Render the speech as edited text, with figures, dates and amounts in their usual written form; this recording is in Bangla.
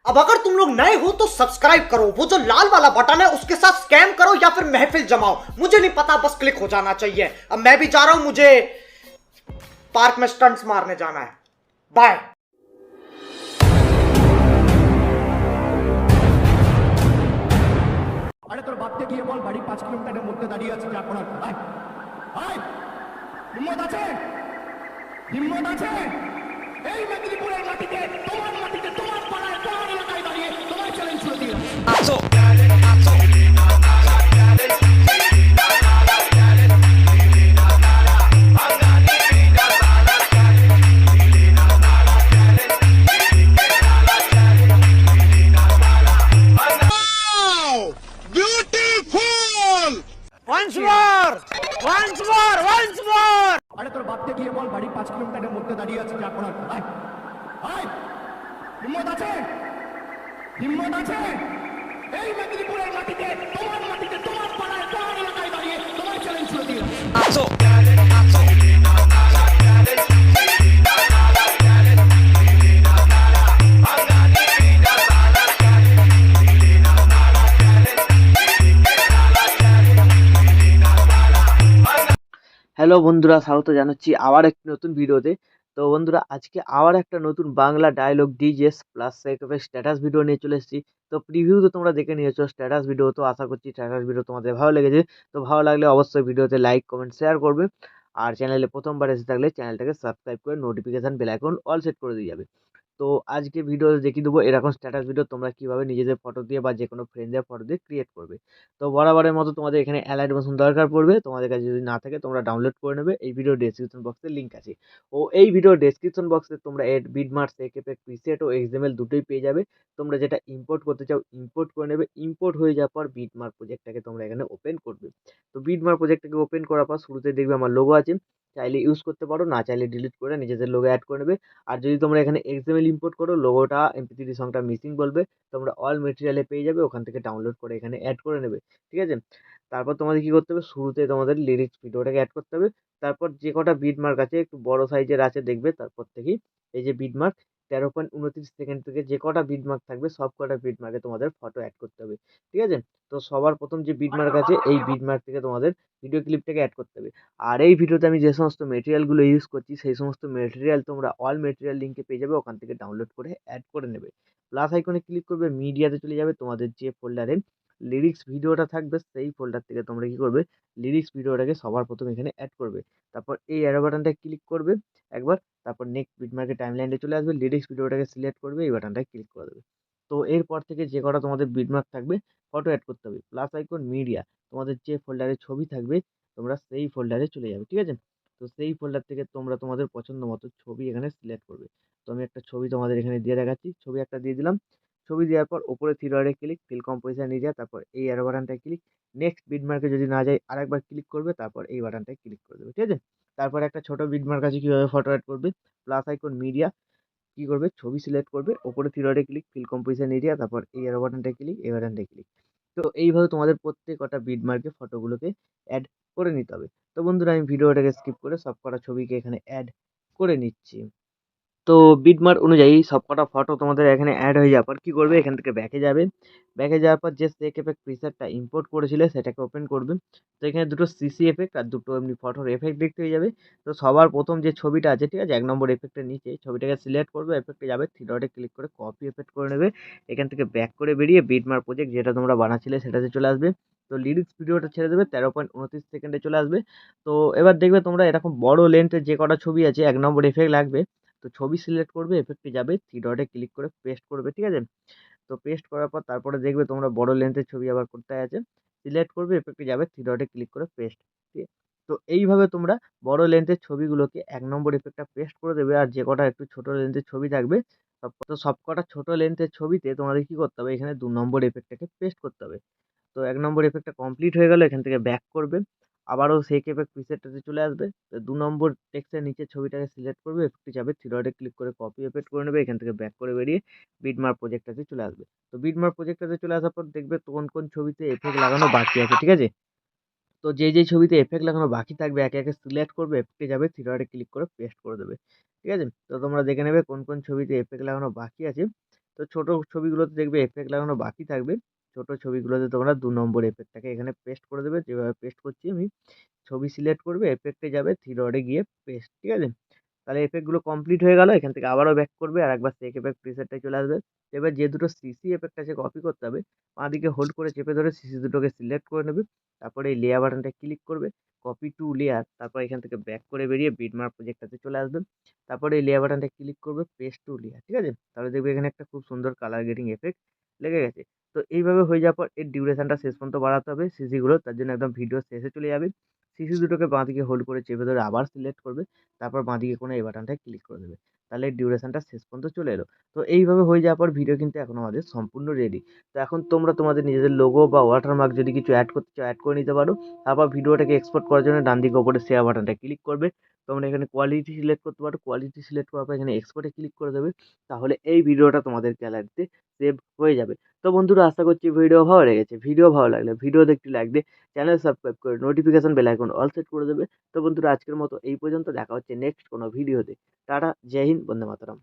अब अगर तुम लोग नए हो तो सब्सक्राइब करो, वो जो लाल वाला बटन है उसके साथ स्कैम करो या फिर महफिल जमाओ, मुझे नहीं पता, बस क्लिक हो जाना चाहिए। अब मैं भी जा रहा हूं, मुझे पार्क में स्टंट्स मारने जाना है। बाय। আরে তোর বাপকে গিয়ে বল বাড়ি 5 কিলোমিটারের মধ্যে দাঁড়িয়ে আছে, যা করার কর। আয় আয়, হিম্মত আছে? হিম্মত আছে? এই মেদিনীপুরের মাটিতে, তোমার পাড়ায়, তোমার এলাকায় দাঁড়িয়ে তোমার চ্যালেঞ্জ ছুড়ে দিলাম। আরে তোর বাপকে গিয়ে বল বাড়ি 5 কিলোমিটারের মধ্যে দাঁড়িয়ে আছে, যা করার কর। আয় আয়, হিম্মত আছে? হিম্মত আছে? এই মেদিনীপুরের মাটিতে, তোমার পাড়ায়, তোমার এলাকায় দাঁড়িয়ে তোমার চ্যালেঞ্জ ছুড়ে দিলাম। হ্যালো বন্ধুরা, স্বাগত জানাচ্ছি আবার একটি নতুন ভিডিওতে। তো বন্ধুরা, আজকে আবার একটা নতুন বাংলা ডায়লগ ডিজেস প্লাস সেকপের স্ট্যাটাস ভিডিও নিয়ে চলে এসেছি। তো প্রিভিউ তো তোমরা দেখে নিয়েছো, স্ট্যাটাস ভিডিও তো আশা করছি স্ট্যাটাস ভিডিও তোমাদের ভালো লেগেছে। তো ভালো লাগলে অবশ্যই ভিডিওতে লাইক কমেন্ট শেয়ার করবে, আর চ্যানেলে প্রথমবার এসে থাকলে চ্যানেলটাকে সাবস্ক্রাইব করে notification bell icon all set করে দিয়ে যাবে। তো আজকে ভিডিওতে দেখিয়ে দেবো এরকম স্ট্যাটাস ভিডিও তোমরা কীভাবে নিজেদের ফটো দিয়ে বা যে কোনো ফ্রেন্ডের ফটো দিয়ে ক্রিয়েট করবে। তো বরাবরের মতো তোমাদের এখানে অ্যালাইট বাটন দরকার পড়বে, তোমাদের কাছে যদি না থাকে তোমরা ডাউনলোড করে নেবে। এই ভিডিও ডেসক্রিপশন বক্সে লিঙ্ক আছে, ও এই ভিডিও ডেসক্রিপশন বক্সে তোমরা বিটমার্ক সেকেপেক প্রিসেট ও এক্সএমএল দুটোই পেয়ে যাবে। তোমরা যেটা ইম্পোর্ট করতে চাও ইম্পোর্ট করে নেবে। ইম্পোর্ট হয়ে যাওয়ার পর বিটমার্ক প্রজেক্টটাকে তোমরা এখানে ওপেন করবে। তো বিটমার্ক প্রজেক্টটাকে ওপেন করার পর শুরুতে দেখবে আমার লোগো আছে, চাইলে ইউজ করতে পারো, না চাইলে ডিলিট করে নিজেদের লোগো অ্যাড করে নেবে। আর যদি তোমরা এখানে এক্সএমএল ইম্পোর্ট করো, লোগোটা এমপি3 সংটা মিসিং বলবে, তোমরা অল মেটেরিয়ালে পেয়ে যাবে, ওখান থেকে ডাউনলোড করে এখানে অ্যাড করে নেবে। ঠিক আছে, তারপর তোমাদের কি করতে হবে, শুরুতে তোমাদের লিরিক্স ভিডিওটাকে অ্যাড করতে হবে। তারপর যে কটা বিট মার্ক আছে একটু বড় সাইজের আছে দেখবে, তারপর থেকেই এই যে বিট মার্ক 13.29 সেকেন্ড থেকে যে কটা বিট মার্ক থাকবে সব কটা বিট মার্কে তোমাদের ফটো অ্যাড করতে হবে। ঠিক আছে, তো সবার প্রথম যে বিট মার্ক আছে এই বিট মার্ক থেকে তোমাদের ভিডিও ক্লিপটাকে অ্যাড করতে হবে। আর এই ভিডিওতে আমি যে সমস্ত মেটেরিয়ালগুলো ইউজ করছি সেই সমস্ত মেটেরিয়াল তোমরা অল মেটেরিয়াল লিঙ্কে পেয়ে যাবে, ওখান থেকে ডাউনলোড করে অ্যাড করে নেবে। প্লাস আইকনে ক্লিক করবে, মিডিয়াতে চলে যাবে, তোমাদের যে ফোল্ডারে লিরিক্স ভিডিওটা থাকবে সেই ফোল্ডার থেকে তোমরা কি করবে, লিরিক্স ভিডিওটাকে সবার প্রথম এখানে অ্যাড করবে। তারপর এই অ্যারো বাটনটা ক্লিক করবে একবার, তারপর নেক্সট বিটমার্কের টাইমলাইনে চলে আসবে, লিরিক্স ভিডিওটাকে সিলেক্ট করবে, এই বাটনটায় ক্লিক করে দেবে। তো এরপর থেকে যে কটা তোমাদের বিটমার্ক থাকবে ফটো অ্যাড করতে হবে। প্লাস আইকন মিডিয়া, তোমাদের যে ফোল্ডারে ছবি থাকবে তোমরা সেই ফোল্ডারে চলে যাবে। ঠিক আছে, তো সেই ফোল্ডার থেকে তোমরা তোমাদের পছন্দ মতো ছবি এখানে সিলেক্ট করবে। তো আমি একটা ছবি তোমাদের এখানে দিয়ে দেখাচ্ছি, ছবি একটা দিয়ে দিলাম। ছবি দেওয়ার পর ওপরে থ্রি ডটে ক্লিক, ফিল কম্পোজিশন এরিয়া, তারপর এই অ্যারো বাটনটায় ক্লিক, নেক্সট বিটমার্কে যদি না যায় আরেকবার ক্লিক করবে, তারপর এই বাটনটায় ক্লিক করে দেবে। ঠিক আছে, তারপর একটা ছোট বিটমার্ক আছে কীভাবে ফটো অ্যাড করবে। প্লাস আইকন মিডিয়া, কী করবে, ছবি সিলেক্ট করবে, ওপরে থ্রি ডটে ক্লিক, ফিল কম্পোজিশন এরিয়া, তারপর এই অ্যারো বাটনটায় ক্লিক, এই বাটনটায় ক্লিক। তো এইভাবে তোমাদের প্রত্যেক কটা বিটমার্কে ফটোগুলোকে অ্যাড করে নিতে হবে। তো বন্ধুরা, আমি ভিডিওটাকে স্কিপ করে সব কটা ছবিকে এখানে অ্যাড করে নিচ্ছি। তো বিটমার্ক অনুযায়ী সবকটা ফটো তোমাদের এখানে অ্যাড হয়ে যাওয়ার পর কী করবে, এখান থেকে ব্যাকে যাবে। ব্যাকে যাওয়ার পর যে সেক এফেক্ট প্রিসেটটা ইম্পোর্ট করেছিলে সেটাকে ওপেন করবে। তো এখানে দুটো সিসি এফেক্ট আর দুটো এমনি ফটোর এফেক্ট দেখতে পেয়ে যাবে। তো সবার প্রথম যে ছবিটা আছে, ঠিক আছে, 1 নম্বর এফেক্টের নিচে ছবিটাকে সিলেক্ট করবে, এফেক্টে যাবে, থ্রি ডটে ক্লিক করে কপি এফেক্ট করে নেবে। এখান থেকে ব্যাক করে বেরিয়ে বিটমার্ক প্রজেক্ট যেটা তোমরা বানাচ্ছিলে সেটাতে চলে আসবে। তো লিরিক্স ভিডিওটা ছেড়ে দেবে, 13.29 সেকেন্ডে চলে আসবে। তো এবার দেখবে তোমরা এরকম বড় লেন্থের যে কটা ছবি আছে 1 নম্বর এফেক্ট লাগবে। তো ছবি সিলেক্ট করবে, এফেক্টে যাবে, থ্রি ডটে ক্লিক করে পেস্ট করবে। ঠিক আছে, তো পেস্ট করার পর তারপরে দেখবে তোমরা বড় লেন্থের ছবি আবার কোথায় আছে, সিলেক্ট করবে, এফেক্টে যাবে, থ্রি ডটে ক্লিক করে পেস্ট। ঠিক আছে, তো এইভাবে তোমরা বড় লেন্থের ছবিগুলোকে 1 নম্বর এফেক্টটা পেস্ট করে দেবে। আর যে কটা একটু ছোট লেন্থের ছবি থাকবে সব কটা ছোট লেন্থের ছবিতে তোমাদের কি করতে হবে, এখানে 2 নম্বর এফেক্টটাকে পেস্ট করতে হবে। তো 1 নম্বর এফেক্টটা কমপ্লিট হয়ে গেল, এখান থেকে ব্যাক করবে, আবারও সেই এফেক্ট প্রিসেটটাতে চলে আসবে। তো 2 নম্বর টেক্সটের নিচে ছবিটাকে সিলেক্ট করবে, এফেক্টে যাবে, থ্রি ডটে ক্লিক করে কপি এফেক্ট করে নেবে, এখান থেকে ব্যাক করে বেরিয়ে বিটমার্ক প্রজেক্টটাতে চলে আসবে। তো বিটমার্ক প্রজেক্টটাতে চলে আসার পর দেখবে কোন কোন ছবিতে এফেক্ট লাগানো বাকি আছে। ঠিক আছে, তো যেই ছবিতে এফেক্ট লাগানো বাকি থাকবে একে একে সিলেক্ট করবে, এফেক্টে যাবে, থ্রি ডটে ক্লিক করে পেস্ট করে দেবে। ঠিক আছে, তো তোমরা দেখে নেবে কোন কোন ছবিতে এফেক্ট লাগানো বাকি আছে। তো ছোট ছবিগুলোতে দেখবে এফেক্ট লাগানো বাকি থাকবে। ছোট ছবিগুলোতে তোমরা ২ নম্বর এফেক্টটাকে এখানে পেস্ট করে দেবে। যেভাবে পেস্ট করছি আমি। ছবি সিলেক্ট করবে, এফেক্টে যাবে, 3 ডটে গিয়ে পেস্ট। ঠিক আছে? তাহলে এফেক্ট গুলো কমপ্লিট হয়ে গেল। এখান থেকে আবারও ব্যাক করবে, আরেকবার সেক এফেক্ট প্রিসেটটায় চলে আসবে। এবার যে দুটো সিসি এফেক্ট আছে কপি করতে হবে, বাঁদিকে হোল্ড করে চেপে ধরে সিসি দুটোকে সিলেক্ট করে নেবে। তারপরে এই লেয়ার বাটনটা ক্লিক করবে, কপি টু লেয়ার, তারপর এখান থেকে ব্যাক করে বেরিয়ে বিটমার্ক প্রজেক্টটাতে চলে আসবে। তারপরে এই লেয়ার বাটনটা ক্লিক করবে, পেস্ট টু লেয়ার। ঠিক আছে? তাহলে দেখবে এখানে একটা খুব সুন্দর কালার গ্রেডিং এফেক্ট লেগে গেছে। তো এইভাবে হয়ে যাওয়ার পর এর ডিউরেশনটা শেষ পর্যন্ত বাড়াতে হবে সিসি গুলো, তার জন্য একদম ভিডিও শেষে চলে যাবে। সিসি দুটোকে বাঁদিকে হোল্ড করে চেপে ধরে আবার সিলেক্ট করবে, তারপর বাঁদিকে কোনো এই বাটনটায় ক্লিক করে দেবে। তাহলে ডিউরেশনটা শেষ পর্যন্ত চলে এলো। তো এইভাবে হয়ে যাওয়ার পর ভিডিও কিন্তু এখন আমাদের সম্পূর্ণ রেডি। তো এখন তোমরা তোমাদের নিজেদের লোগো বা ওয়াটারমার্ক যদি কিছু অ্যাড করতে চাও অ্যাড করে নিতে পারো। তারপর ভিডিওটাকে এক্সপোর্ট করার জন্য ডান দিকে ওপরে শেয়ার বাটনটা ক্লিক করবে। তোমরা এখানে কোয়ালিটি সিলেক্ট করতে পারো, কোয়ালিটি সিলেক্ট করার পর এখানে এক্সপোর্টে ক্লিক করে দেবে। তাহলে এই ভিডিওটা তোমাদের গ্যালারিতে সেভ হয়ে যাবে। তো বন্ধুরা, আশা করছি ভিডিও ভালো লেগেছে। ভিডিও ভালো লাগলে ভিডিওতে একটি লাইক দিয়ে চ্যানেল সাবস্ক্রাইব করে notification bell icon all set করে দেবে। তো বন্ধুরা, আজকের মতো এই পর্যন্ত। দেখা হচ্ছে নেক্সট কোনো ভিডিওতে। টাটা, জয় হিন্দ, বন্দে মাতরম।